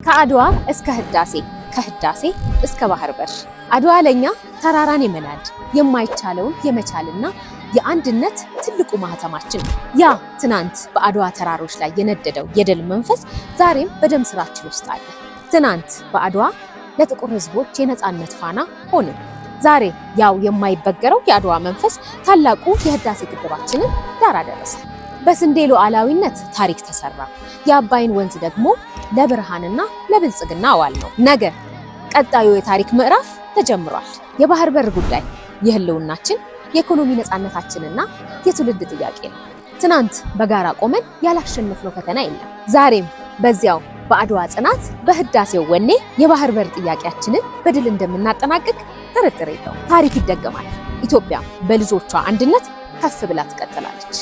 ከአድዋ እስከ ህዳሴ ከህዳሴ እስከ ባህር በር አድዋ ለኛ ተራራን የመናድ የማይቻለውን የመቻልና የአንድነት ትልቁ ማህተማችን ያ ትናንት በአድዋ ተራሮች ላይ የነደደው የድል መንፈስ ዛሬም በደም ስራችን ውስጥ አለ። ትናንት በአድዋ ለጥቁር ህዝቦች የነጻነት ፋና ሆነ። ዛሬ ያው የማይበገረው የአድዋ መንፈስ ታላቁ የህዳሴ ግድባችንን ዳር አደረሰ። በስንዴ ሉዓላዊነት ታሪክ ተሰራ። የአባይን ወንዝ ደግሞ ለብርሃንና ለብልጽግና አዋል ነው። ነገ ቀጣዩ የታሪክ ምዕራፍ ተጀምሯል። የባህር በር ጉዳይ የህልውናችን የኢኮኖሚ ነፃነታችንና የትውልድ ጥያቄ ነው። ትናንት በጋራ ቆመን ያላሸነፍነው ፈተና የለም። ዛሬም በዚያው በአድዋ ጽናት በህዳሴው ወኔ የባህር በር ጥያቄያችንን በድል እንደምናጠናቅቅ ጥርጥር የለውም። ታሪክ ይደገማል። ኢትዮጵያ በልጆቿ አንድነት ከፍ ብላ ትቀጥላለች።